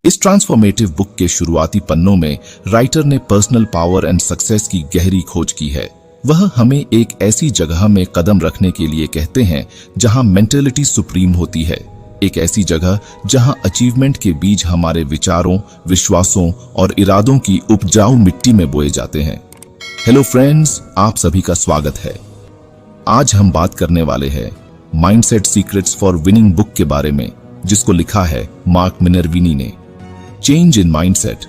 इस transformative book के शुरुआती पन्नों में राइटर ने पर्सनल पावर एंड सक्सेस की गहरी खोज की है। वह हमें एक ऐसी जगह में कदम रखने के लिए कहते हैं जहां मेंटालिटी सुप्रीम होती है, एक ऐसी जगह जहां अचीवमेंट के बीज हमारे विचारों, विश्वासों और इरादों की उपजाऊ मिट्टी में बोए जाते हैं। हेलो फ्रेंड्स, आप सभी का स्वागत है। आज हम बात करने वाले हैं mindset secrets for winning book के बारे में, जिसको लिखा है मार्क मिनर्विनी ने। Change in mindset.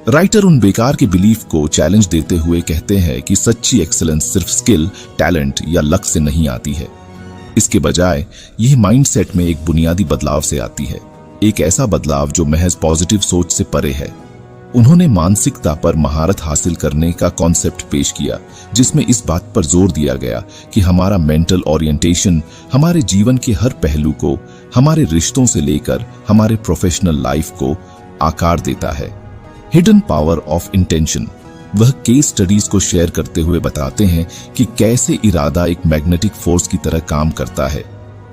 राइटर उन बेकार के बिलीफ को चैलेंज देते हुए कहते हैं कि सच्ची एक्सीलेंस सिर्फ स्किल, टैलेंट या लक से नहीं आती है। इसके बजाय यह माइंडसेट में एक बुनियादी बदलाव से आती है, एक ऐसा बदलाव जो महज पॉजिटिव सोच से परे है। उन्होंने मानसिकता पर महारत हासिल करने का कॉन्सेप्ट पेश किया, जिसमें इस बात पर जोर दिया गया कि हमारा मेंटल ओरिएंटेशन हमारे जीवन के हर पहलू को, हमारे रिश्तों से लेकर हमारे प्रोफेशनल लाइफ को आकार देता है। Hidden power of intention. वह केस स्टडीज को शेयर करते हुए बताते हैं कि कैसे इरादा एक मैग्नेटिक फोर्स की तरह काम करता है,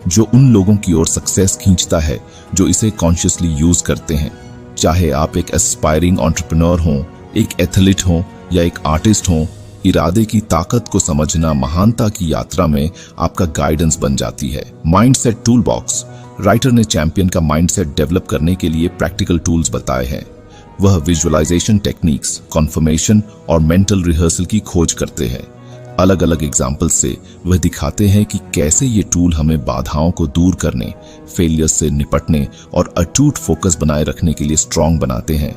जो उन लोगों की ओर सक्सेस खींचता है जो इसे कॉन्शियसली यूज करते हैं। चाहे आप एक एस्पायरिंग एंटरप्रेन्योर हों, एक एथलीट हों या एक आर्टिस्ट हों, इरादे की ताकत को समझना महानता की यात्रा में आपका गाइडेंस बन जाती है। Mindset tool box. राइटर ने चैंपियन का माइंडसेट डेवलप करने के लिए प्रैक्टिकल टूल्स बताए हैं। वह विजुअलाइजेशन टेक्निक्स, कॉन्फर्मेशन और मेंटल रिहर्सल की खोज करते हैं। अलग अलग एग्जाम्पल से वह दिखाते हैं कि कैसे ये टूल हमें बाधाओं को दूर करने, फेलियर से निपटने और अटूट फोकस बनाए रखने के लिए स्ट्रांग बनाते हैं।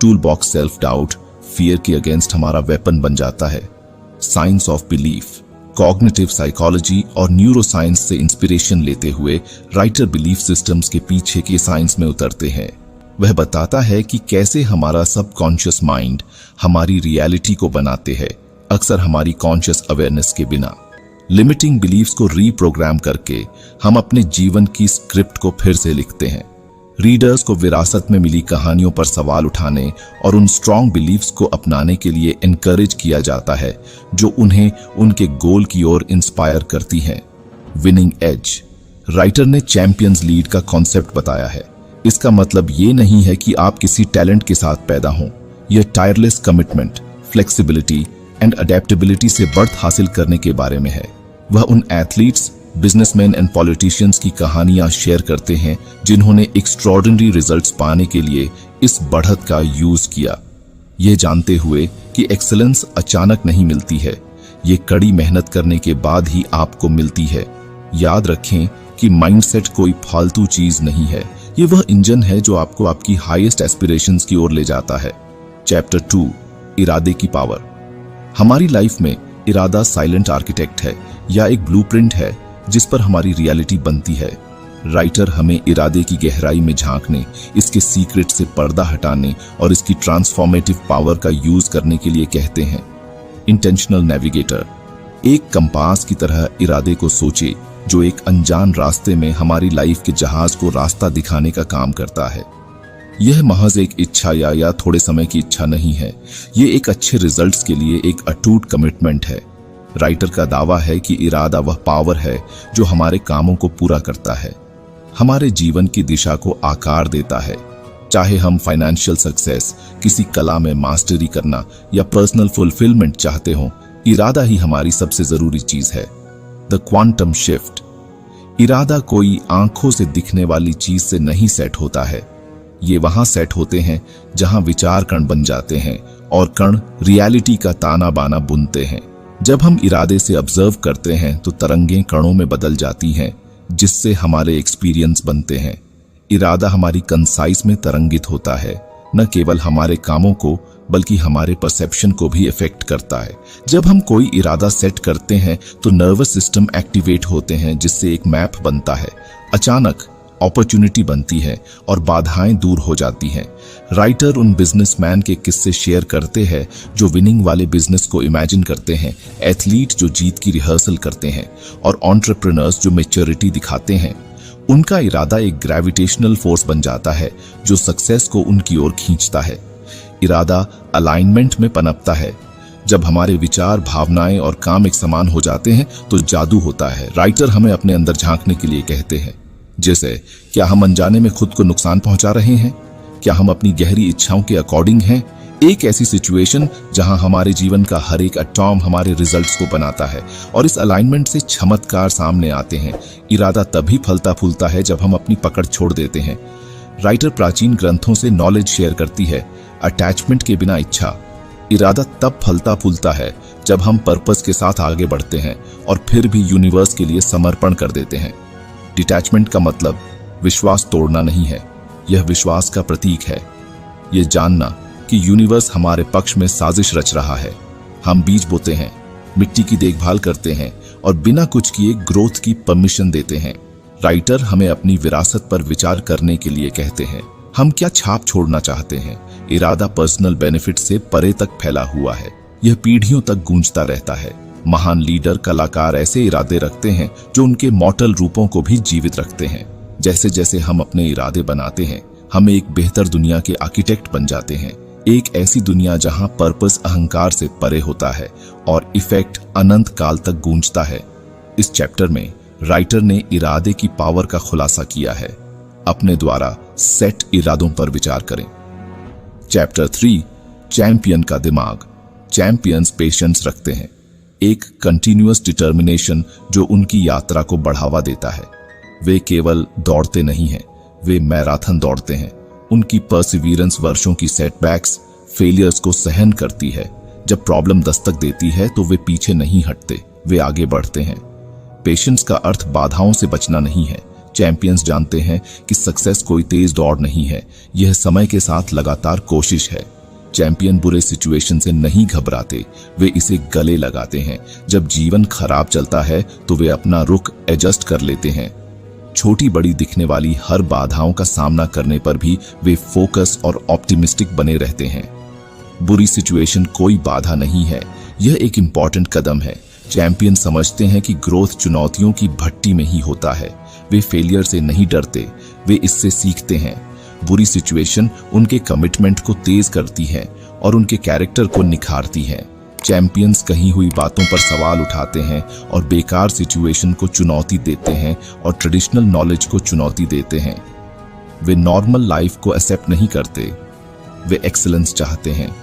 Tool box self doubt, fear के अगेंस्ट हमारा वेपन बन जाता है। Science of belief. Cognitive psychology और न्यूरोसाइंस से इंस्पिरेशन लेते हुए राइटर बिलीफ सिस्टम्स के पीछे के साइंस में उतरते हैं। वह बताता है कि कैसे हमारा सबकॉन्शियस माइंड हमारी रियलिटी को बनाते हैं, अक्सर हमारी कॉन्शियस अवेयरनेस के बिना। लिमिटिंग बिलीफ्स को रीप्रोग्राम करके हम अपने जीवन की स्क्रिप्ट को फिर से लिखते हैं। रीडर्स को विरासत में मिली कहानियों पर सवाल उठाने और उन स्ट्रॉन्ग बिलीफ्स को अपनाने के लिए एनकरेज किया जाता है, जो उन्हें उनके गोल की ओर इंस्पायर करती हैं। Winning edge. राइटर ने चैंपियंस लीड का कॉन्सेप्ट बताया है। इसका मतलब ये नहीं है कि आप किसी टैलेंट के साथ पैदा हों। यह tireless commitment, flexibility and adaptability से बढ़त हासिल करने के बारे में है। वह उन एथलीट्स, बिजनेसमैन एंड पॉलिटिशियंस की कहानियां शेयर करते हैं जिन्होंने एक्स्ट्रॉर्डिनरी रिजल्ट्स पाने के लिए इस बढ़त का यूज किया, यह जानते हुए कि एक्सीलेंस अचानक नहीं मिलती है, ये कड़ी मेहनत करने के बाद ही आपको मिलती है। याद रखें कि माइंडसेट कोई फालतू चीज नहीं है, ये वह इंजन है जो आपको आपकी हाईएस्ट एस्पिरेशंस की ओर ले जाता है। चैप्टर 2, इरादे की पावर। हमारी लाइफ में इरादा साइलेंट आर्किटेक्ट है या एक ब्लूप्रिंट है जिस पर हमारी रियलिटी बनती है। राइटर हमें इरादे की गहराई में झांकने, इसके सीक्रेट से पर्दा हटाने और इसकी ट्रांसफॉर्मेटिव पावर का यूज करने के लिए कहते हैं। Intentional navigator. एक कंपास की तरह इरादे को सोचे, जो एक अनजान रास्ते में हमारी लाइफ के जहाज को रास्ता दिखाने का काम करता है। यह महज एक इच्छा या थोड़े समय की इच्छा नहीं है, ये एक अच्छे रिजल्ट्स के लिए एक अटूट कमिटमेंट है। राइटर का दावा है कि इरादा वह पावर है जो हमारे कामों को पूरा करता है, हमारे जीवन की दिशा को आकार देता है। चाहे हम फाइनेंशियल सक्सेस, किसी कला में मास्टरी करना या पर्सनल फुलफिलमेंट चाहते हो, इरादा ही हमारी सबसे जरूरी चीज है। The quantum shift. इरादा कोई आंखों से दिखने वाली चीज से नहीं सेट होता है, ये वहां सेट होते हैं जहां विचार कण बन जाते हैं और कण रियलिटी का ताना बाना बुनते हैं। जब हम इरादे से ऑब्जर्व करते हैं तो तरंगें कणों में बदल जाती हैं, जिससे हमारे एक्सपीरियंस बनते हैं। इरादा हमारी कंसाइज में तरंगित होता है, न केवल हमारे कामों को बल्कि हमारे परसेप्शन को भी इफेक्ट करता है। जब हम कोई इरादा सेट करते हैं तो नर्वस सिस्टम एक्टिवेट होते हैं, जिससे एक मैप बनता है। अचानक अपॉर्चुनिटी बनती है और बाधाएं दूर हो जाती हैं। राइटर उन बिजनेसमैन के किस्से शेयर करते हैं जो विनिंग वाले बिजनेस को इमेजिन करते हैं, एथलीट जो जीत की रिहर्सल करते हैं और एंटरप्रेन्योर्स जो मैच्योरिटी दिखाते हैं। उनका इरादा एक ग्रेविटेशनल फोर्स बन जाता है जो सक्सेस को उनकी ओर खींचता है। इरादा अलाइनमेंट में पनपता है। जब हमारे विचार, भावनाएं और काम एक समान हो जाते हैं तो जादू होता है। राइटर हमें अपने अंदर झांकने के लिए कहते हैं, जैसे क्या हम अनजाने में खुद को नुकसान पहुंचा रहे हैं, क्या हम अपनी गहरी इच्छाओं के अकॉर्डिंग हैं? एक ऐसी सिचुएशन जहां हमारे जीवन का हर एक एटॉम हमारे रिजल्ट्स को बनाता है और इस अलाइनमेंट से चमत्कार सामने आते हैं। इरादा तभी फलता फूलता है जब हम अपनी पकड़ छोड़ देते हैं। राइटर प्राचीन ग्रंथों से नॉलेज शेयर करती है, अटैचमेंट के बिना इच्छा। इरादा तब फलता फूलता है जब हम पर्पस के साथ आगे बढ़ते हैं और फिर भी यूनिवर्स के लिए समर्पण कर देते हैं। डिटैचमेंट का मतलब विश्वास तोड़ना नहीं है, यह विश्वास का प्रतीक है। यह जानना कि यूनिवर्स हमारे पक्ष में साजिश रच रहा है। हम बीज बोते हैं, मिट्टी की देखभाल करते हैं और बिना कुछ किए ग्रोथ की परमिशन देते हैं। राइटर हमें अपनी विरासत पर विचार करने के लिए कहते हैं। हम क्या छाप छोड़ना चाहते हैं? इरादा पर्सनल बेनिफिट से परे तक फैला हुआ है, यह पीढ़ियों तक गूंजता रहता है। महान लीडर, कलाकार ऐसे इरादे रखते हैं जो उनके मॉडल रूपों को भी जीवित रखते हैं। जैसे जैसे हम अपने इरादे बनाते हैं, हम एक बेहतर दुनिया के आर्किटेक्ट बन जाते हैं। एक ऐसी दुनिया जहां पर्पस अहंकार से परे होता है और इफेक्ट अनंत काल तक गूंजता है। इस चैप्टर में राइटर ने इरादे की पावर का खुलासा किया है। अपने द्वारा सेट इरादों पर विचार करें। चैप्टर 3, चैंपियन का दिमाग। चैंपियंस पेशेंस रखते हैं, एक कंटिन्यूअस डिटर्मिनेशन जो उनकी यात्रा को बढ़ावा देता है। वे केवल दौड़ते नहीं हैं, वे मैराथन दौड़ते हैं। उनकी परसिवियरेंस वर्षों की सेटबैक्स, फेलियर्स को सहन करती है। जब प्रॉब्लम दस्तक देती है तो वे पीछे नहीं हटते, वे आगे बढ़ते हैं। पेशेंस का अर्थ बाधाओं से बचना नहीं है। चैंपियंस जानते हैं कि सक्सेस कोई तेज दौड़ नहीं है, यह समय के साथ लगातार कोशिश है। चैंपियन बुरे सिचुएशन से नहीं घबराते, वे इसे गले लगाते हैं। जब जीवन खराब चलता है तो वे अपना रुख एडजस्ट कर लेते हैं। छोटी बड़ी दिखने वाली हर बाधाओं का सामना करने पर भी वे फोकस और ऑप्टिमिस्टिक बने रहते हैं। बुरी सिचुएशन कोई बाधा नहीं है, यह एक इंपॉर्टेंट कदम है। चैंपियन समझते हैं कि ग्रोथ चुनौतियों की भट्टी में ही होता है। वे फेलियर से नहीं डरते, वे इससे सीखते हैं। बुरी सिचुएशन उनके कमिटमेंट को तेज करती है और उनके कैरेक्टर को निखारती है। चैंपियंस कही हुई बातों पर सवाल उठाते हैं और बेकार सिचुएशन को चुनौती देते हैं और ट्रेडिशनल नॉलेज को चुनौती देते हैं। वे नॉर्मल लाइफ को एक्सेप्ट नहीं करते, वे एक्सीलेंस चाहते हैं।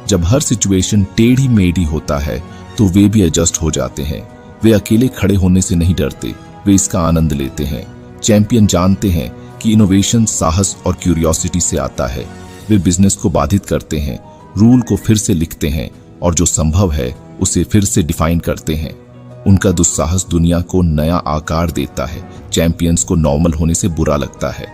जब हर सिचुएशन टेढ़ी मेढ़ी होता है तो वे भी एडजस्ट हो जाते हैं। वे अकेले खड़े होने से नहीं डरते, वे इसका आनंद लेते हैं। चैंपियन जानते हैं कि इनोवेशन साहस और क्यूरियोसिटी से आता है। वे बिजनेस को बाधित करते हैं, रूल को फिर से लिखते हैं और जो संभव है उसे फिर से डिफाइन करते हैं। उनका दुस्साहस दुनिया को नया आकार देता है। चैंपियंस को नॉर्मल होने से बुरा लगता है।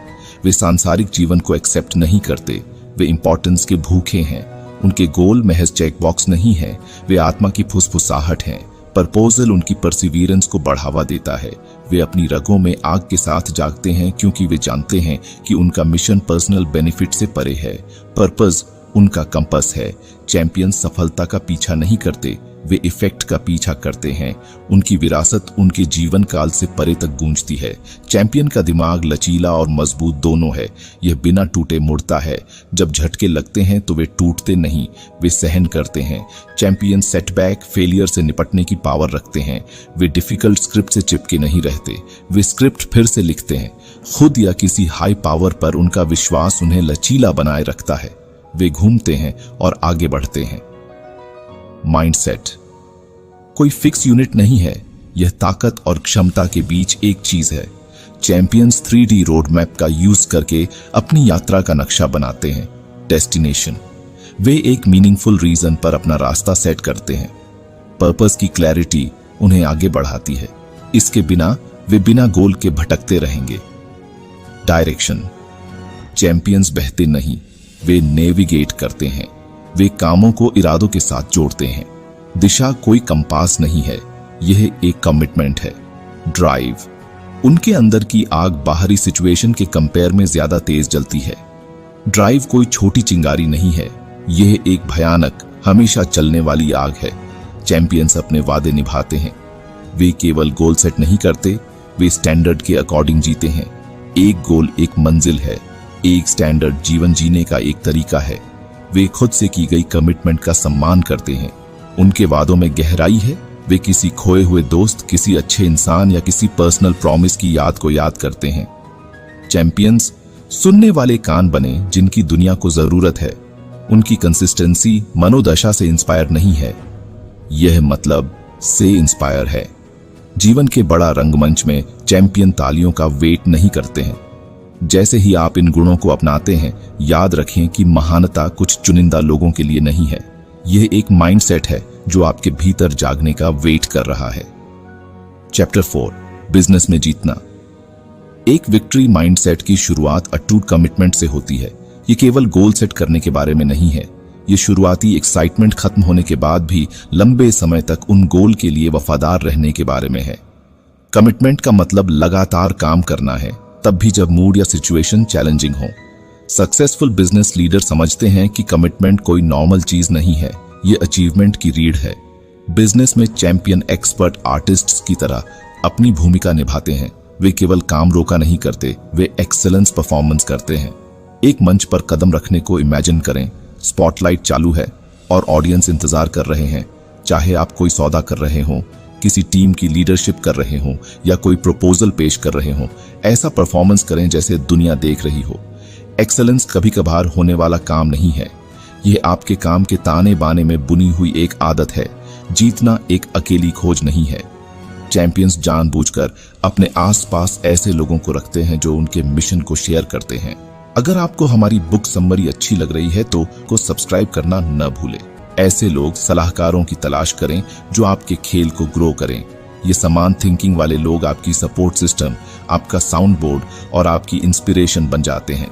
वे सांसारिक जीवन को एक्सेप्ट नहीं करते, वे इंपॉर्टेंस के भूखे हैं। उनके गोल महज चेकबॉक्स नहीं है, वे आत्मा की फुसफुसाहट हैं। प्रपोजल उनकी परसिवियरेंस को बढ़ावा देता है। वे अपनी रगों में आग के साथ जागते हैं क्योंकि वे जानते हैं कि उनका मिशन पर्सनल बेनिफिट से परे है। पर्पस उनका कंपास है। चैंपियन सफलता का पीछा नहीं करते, वे इफेक्ट का पीछा करते हैं। उनकी विरासत उनके जीवन काल से परे तक गूंजती है। चैंपियन का दिमाग लचीला और मजबूत दोनों है। यह बिना टूटे मुड़ता है। जब झटके लगते हैं तो वे टूटते नहीं, वे सहन करते हैं। चैंपियन सेटबैक, फेलियर से निपटने की पावर रखते हैं। वे डिफिकल्ट स्क्रिप्ट से चिपके नहीं रहते, वे स्क्रिप्ट फिर से लिखते हैं। खुद या किसी हाई पावर पर उनका विश्वास उन्हें लचीला बनाए रखता है। वे घूमते हैं और आगे बढ़ते हैं। माइंडसेट कोई फिक्स यूनिट नहीं है, यह ताकत और क्षमता के बीच एक चीज है। चैंपियंस 3D रोड मैप का यूज करके अपनी यात्रा का नक्शा बनाते हैं। डेस्टिनेशन, वे एक मीनिंगफुल रीजन पर अपना रास्ता सेट करते हैं। पर्पस की क्लैरिटी उन्हें आगे बढ़ाती है, इसके बिना वे बिना गोल के भटकते रहेंगे। डायरेक्शन, चैंपियंस बहते नहीं, वे नेविगेट करते हैं। वे कामों को इरादों के साथ जोड़ते हैं। दिशा कोई कंपास नहीं है, यह एक कमिटमेंट है। ड्राइव, उनके अंदर की आग बाहरी सिचुएशन के कंपेयर में ज्यादा तेज जलती है। ड्राइव कोई छोटी चिंगारी नहीं है, यह एक भयानक हमेशा चलने वाली आग है। चैंपियंस अपने वादे निभाते हैं। वे केवल गोल सेट नहीं करते, वे स्टैंडर्ड के अकॉर्डिंग जीते हैं। एक गोल एक मंजिल है, एक स्टैंडर्ड जीवन जीने का एक तरीका है। वे खुद से की गई कमिटमेंट का सम्मान करते हैं। उनके वादों में गहराई है। वे किसी खोए हुए दोस्त, किसी अच्छे इंसान या किसी पर्सनल प्रॉमिस की याद को याद करते हैं। चैंपियंस सुनने वाले कान बने जिनकी दुनिया को जरूरत है। उनकी कंसिस्टेंसी मनोदशा से इंस्पायर नहीं है, यह मतलब से इंस्पायर है। जीवन के बड़ा रंगमंच में चैंपियन तालियों का वेट नहीं करते हैं। जैसे ही आप इन गुणों को अपनाते हैं, याद रखें कि महानता कुछ चुनिंदा लोगों के लिए नहीं है। यह एक माइंडसेट है जो आपके भीतर जागने का वेट कर रहा है। चैप्टर 4, बिजनेस में जीतना। एक विक्ट्री माइंडसेट की शुरुआत अटूट कमिटमेंट से होती है। ये केवल गोल सेट करने के बारे में नहीं है। ये शुरुआती एक्साइटमेंट खत्म होने के बाद भी लंबे समय तक उन गोल के लिए वफादार रहने के बारे में है। कमिटमेंट का मतलब लगातार काम करना है, तब भी जब मूड या सिचुएशन चैलेंजिंग हो। सक्सेसफुल बिजनेस लीडर समझते हैं कि कमिटमेंट कोई नॉर्मल चीज नहीं है, ये अचीवमेंट की रीढ़ है। बिजनेस में चैंपियन एक्सपर्ट आर्टिस्ट्स की तरह अपनी भूमिका निभाते हैं। वे केवल काम रोका नहीं करते, वे एक्सेलेंस परफॉर्मेंस करते हैं। एक मंच पर कदम रखने को इमेजिन करें। स्पॉटलाइट चालू है और ऑडियंस इंतजार कर रहे हैं। चाहे आप कोई सौदा कर रहे हो, किसी टीम की लीडरशिप कर रहे हो या कोई प्रपोजल पेश कर रहे हो, ऐसा परफॉर्मेंस करें जैसे दुनिया देख रही हो। एक्सेलेंस कभी कभार होने वाला काम नहीं है, यह आपके काम के ताने बाने में बुनी हुई एक आदत है। जीतना एक अकेली खोज नहीं है। चैंपियंस जानबूझकर अपने आसपास ऐसे लोगों को रखते हैं जो उनके मिशन को शेयर करते हैं। अगर आपको हमारी बुक समरी अच्छी लग रही है तो सब्सक्राइब करना न भूलें। ऐसे लोग सलाहकारों की तलाश करें जो आपके खेल को ग्रो करें। ये समान थिंकिंग वाले लोग आपकी सपोर्ट सिस्टम, आपका साउंड बोर्ड और आपकी इंस्पिरेशन बन जाते हैं।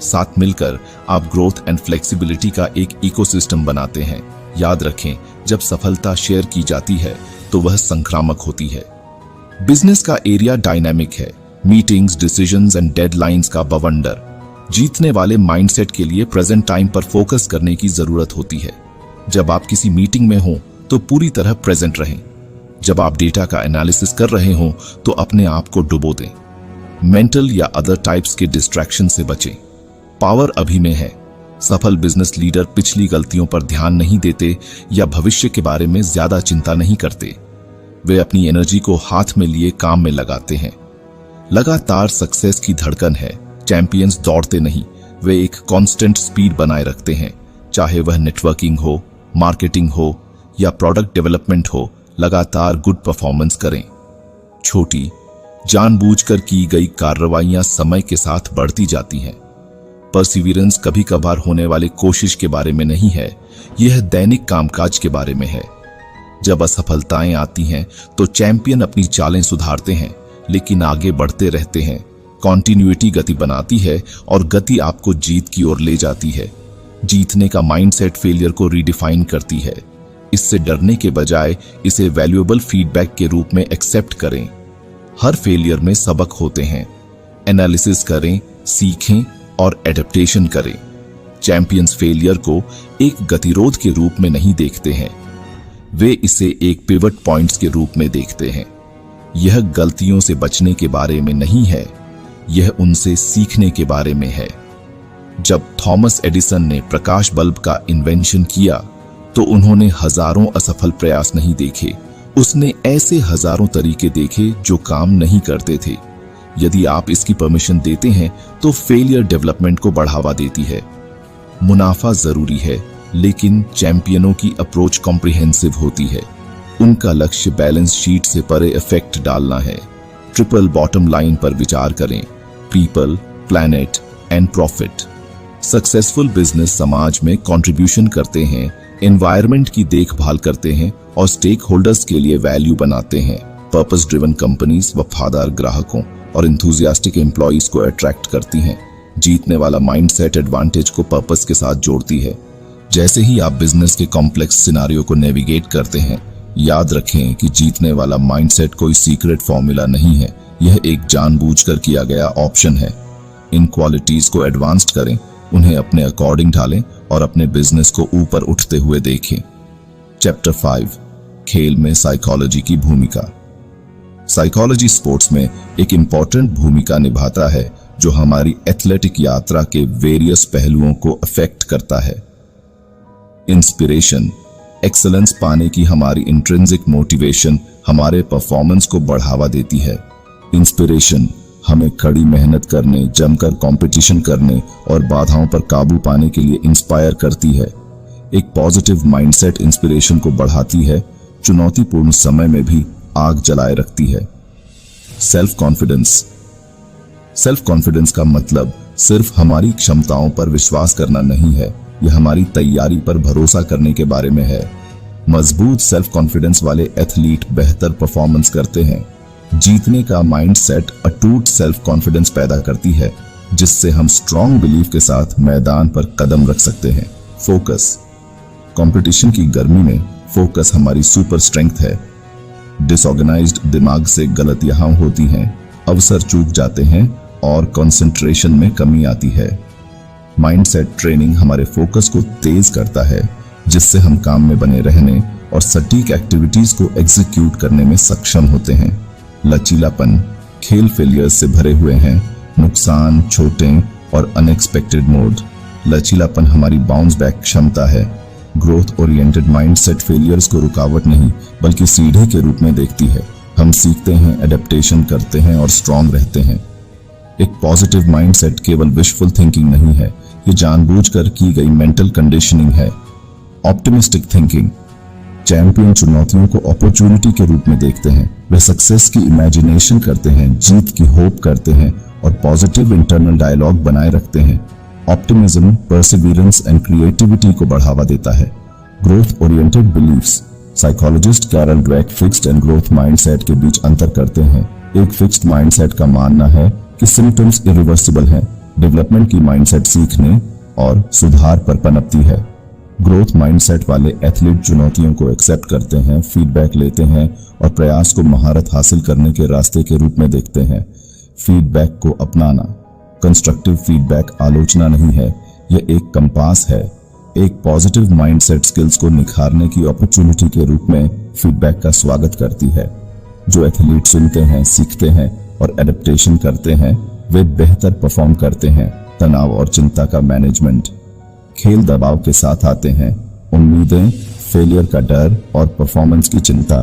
साथ मिलकर आप ग्रोथ एंड फ्लेक्सिबिलिटी का एक इकोसिस्टम बनाते हैं। याद रखें, जब सफलता शेयर की जाती है तो वह संक्रामक होती है। बिजनेस का एरिया डायनामिक है। मीटिंग्स, डिसीजंस एंड डेडलाइंस का बवंडर। जीतने वाले माइंडसेट के लिए प्रेजेंट टाइम पर फोकस करने की जरूरत होती है। जब आप किसी मीटिंग में हो तो पूरी तरह प्रेजेंट रहें। जब आप डेटा का एनालिसिस कर रहे हो तो अपने आप को डुबो दें। मेंटल या अदर टाइप्स के डिस्ट्रैक्शन से बचें। पावर अभी में है। सफल बिजनेस लीडर पिछली गलतियों पर ध्यान नहीं देते या भविष्य के बारे में ज्यादा चिंता नहीं करते। वे अपनी एनर्जी को हाथ में लिए काम में लगाते हैं। लगातार सक्सेस की धड़कन है। चैंपियंस दौड़ते नहीं, वे एक कांस्टेंट स्पीड बनाए रखते हैं। चाहे वह नेटवर्किंग हो, मार्केटिंग हो या प्रोडक्ट डेवलपमेंट हो, लगातार गुड परफॉर्मेंस करें। छोटी, जानबूझकर की गई कार्रवाइयां समय के साथ बढ़ती जाती हैं। परसिविरेंस कभी कभार होने वाली कोशिश के बारे में नहीं है, यह दैनिक कामकाज के बारे में है। जब असफलताएं आती हैं तो चैंपियन अपनी चालें सुधारते हैं, लेकिन आगे बढ़ते रहते हैं। कॉन्टिन्यूटी गति बनाती है और गति आपको जीत की ओर ले जाती है। जीतने का माइंडसेट फेलियर को रीडिफाइन करती है। इससे डरने के बजाय इसे वैल्यूएबल फीडबैक के रूप में एक्सेप्ट करें। हर फेलियर में सबक होते हैं। एनालिसिस करें, सीखें और एडेप्टेशन करें। चैंपियंस फेलियर को एक गतिरोध के रूप में नहीं देखते हैं, वे इसे एक पिवट पॉइंट्स के रूप में देखते हैं। यह गलतियों से बचने के बारे में नहीं है, यह उनसे सीखने के बारे में है। जब थॉमस एडिसन ने प्रकाश बल्ब का इन्वेंशन किया तो उन्होंने हजारों असफल प्रयास नहीं देखे, उसने ऐसे हजारों तरीके देखे जो काम नहीं करते थे। यदि आप इसकी परमिशन देते हैं तो फेलियर डेवलपमेंट को बढ़ावा देती है। मुनाफा जरूरी है, लेकिन चैंपियनों की अप्रोच कॉम्प्रिहेंसिव होती है। उनका लक्ष्य बैलेंस शीट से परे इफेक्ट डालना है। ट्रिपल बॉटम लाइन पर विचार करें, people, planet and profit. Successful business समाज में कंट्रीब्यूशन करते हैं, एनवायरनमेंट की देखभाल करते हैं और स्टेक होल्डर्स के लिए वैल्यू बनाते हैं। पर्पस ड्रिवन कंपनीज वफादार ग्राहकों और एंथुसियास्टिक एम्प्लॉइज को अट्रैक्ट करती हैं। जीतने वाला माइंडसेट एडवांटेज को पर्पस के साथ जोड़ती है। जैसे ही आप बिजनेस के कॉम्प्लेक्स सिनारियो को नेविगेट करते हैं, याद रखें कि जीतने वाला माइंडसेट कोई सीक्रेट फॉर्मूला नहीं है, यह एक जानबूझकर किया गया ऑप्शन है। इन क्वालिटीज को एडवांस्ड करें, उन्हें अपने अकॉर्डिंग ढालें और अपने बिजनेस को ऊपर उठते हुए देखें। चैप्टर 5, खेल में साइकोलॉजी की भूमिका। साइकोलॉजी स्पोर्ट्स में एक इंपॉर्टेंट भूमिका निभाता है जो हमारी एथलेटिक यात्रा के वेरियस पहलुओं को अफेक्ट करता है। इंस्पिरेशन, एक्सेलेंस पाने की हमारी इंट्रिंसिक मोटिवेशन हमारे परफॉर्मेंस को बढ़ावा देती है। इंस्पिरेशन हमें कड़ी मेहनत करने, जमकर कंपटीशन करने और बाधाओं पर काबू पाने के लिए इंस्पायर करती है। एक पॉजिटिव माइंडसेट इंस्पिरेशन को बढ़ाती है, चुनौतीपूर्ण समय में भी आग जलाए रखती है। Self confidence. सेल्फ कॉन्फिडेंस का मतलब सिर्फ हमारी क्षमताओं पर विश्वास करना नहीं है, यह हमारी तैयारी पर भरोसा करने के बारे में है। मजबूत सेल्फ कॉन्फिडेंस वाले एथलीट बेहतर परफॉर्मेंस करते हैं। जीतने का माइंडसेट अटूट सेल्फ कॉन्फिडेंस पैदा करती है, जिससे हम स्ट्रॉन्ग बिलीफ के साथ मैदान पर कदम रख सकते हैं। फोकस। कंपटीशन की गर्मी में फोकस हमारी सुपर स्ट्रेंथ है। डिसऑर्गेनाइज्ड दिमाग से गलतियां होती हैं, अवसर चूक जाते हैं और कंसंट्रेशन में कमी आती है। माइंडसेट ट्रेनिंग हमारे फोकस को तेज करता है, जिससे हम काम में बने रहने और सटीक एक्टिविटीज को एग्जीक्यूट करने में सक्षम होते हैं। लचीलापन। खेल फेलियर्स से भरे हुए हैं, नुकसान, छोटे और अनएक्सपेक्टेड मोड। लचीलापन हमारी बाउंस बैक क्षमता है। ग्रोथ ओरिएंटेड माइंडसेट फेलियर्स को रुकावट नहीं बल्कि सीढ़ी के रूप में देखती है। हम सीखते हैं, एडेप्टेशन करते हैं और स्ट्रॉन्ग रहते हैं। एक पॉजिटिव माइंडसेट केवल विशफुल थिंकिंग नहीं है, ये जानबूझकर की गई मेंटल कंडीशनिंग है। Optimistic thinking. चैंपियन चुनौतियों को अपॉर्चुनिटी के रूप में देखते हैं। वे सक्सेस की इमेजिनेशन करते हैं, जीत की होप करते हैं और पॉजिटिव इंटरनल डायलॉग बनाए रखते हैं। ऑप्टिमिज्म परसिवियरेंस एंड क्रिएटिविटी को बढ़ावा देता है। Growth oriented beliefs. Psychologist Carol Dweck fixed and growth mindset के बीच अंतर करते हैं। एक फिक्स्ड माइंडसेट का मानना है कि सिम्टम्स इरिवर्सिबल हैं। डेवलपमेंट की माइंडसेट सीखने और सुधार पर पनपती है। ग्रोथ माइंडसेट वाले एथलीट चुनौतियों को एक्सेप्ट करते हैं, फीडबैक लेते हैं और प्रयास को महारत हासिल करने के रास्ते के रूप में देखते हैं। फीडबैक को अपनाना। कंस्ट्रक्टिव फीडबैक आलोचना नहीं है, यह एक कंपास है। एक पॉजिटिव माइंडसेट स्किल्स को निखारने की अपॉर्चुनिटी के रूप में फीडबैक का स्वागत करती है। जो एथलीट सुनते हैं, सीखते हैं और एडेप्टेशन करते हैं, वे बेहतर परफॉर्म करते हैं। तनाव और चिंता का मैनेजमेंट। खेल दबाव के साथ आते हैं, उम्मीदें, फेलियर का डर और परफॉर्मेंस की चिंता।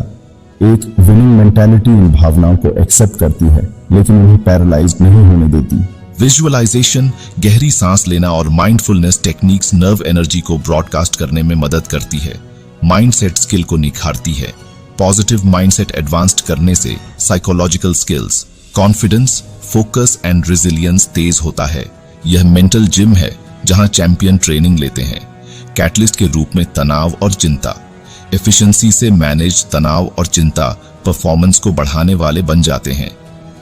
एक विनिंग मेंटालिटी इन भावनाओं को एक्सेप्ट करती है, लेकिन उन्हें पैरालाइज नहीं होने देती। विजुअलाइजेशन, गहरी सांस लेना और माइंडफुलनेस टेक्निक्स नर्व एनर्जी को ब्रॉडकास्ट करने में मदद करती है। माइंडसेट स्किल को निखारती है। पॉजिटिव माइंडसेट एडवांस्ड करने से psychological skills, confidence, focus and resilience तेज होता है। यह मेंटल जिम है जहां चैंपियन ट्रेनिंग लेते हैं। कैटलिस्ट के रूप में तनाव और चिंता। एफिशिएंसी से मैनेज तनाव और चिंता परफॉर्मेंस को बढ़ाने वाले बन जाते हैं।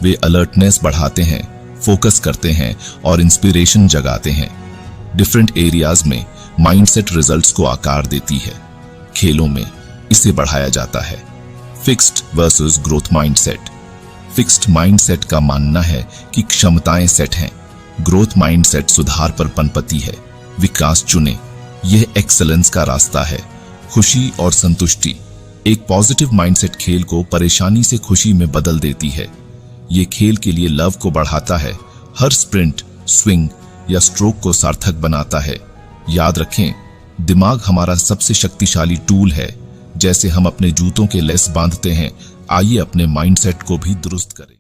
वे अलर्टनेस बढ़ाते हैं, फोकस करते हैं और इंस्पिरेशन जगाते हैं। डिफरेंट एरियाज में माइंडसेट रिजल्ट्स को आकार देती है। खेलों में इसे बढ़ाया जाता है। Fixed versus growth mindset. Fixed mindset का मानना है कि क्षमताएं सेट हैं। ग्रोथ माइंडसेट सुधार पर पनपती है। विकास चुने, यह एक्सेलेंस का रास्ता है। खुशी और संतुष्टि। एक पॉजिटिव माइंडसेट खेल को परेशानी से खुशी में बदल देती है। ये खेल के लिए लव को बढ़ाता है। हर स्प्रिंट, स्विंग या स्ट्रोक को सार्थक बनाता है। याद रखें, दिमाग हमारा सबसे शक्तिशाली टूल है। जैसे हम अपने जूतों के लेस बांधते हैं, आइए अपने माइंडसेट को भी दुरुस्त करें।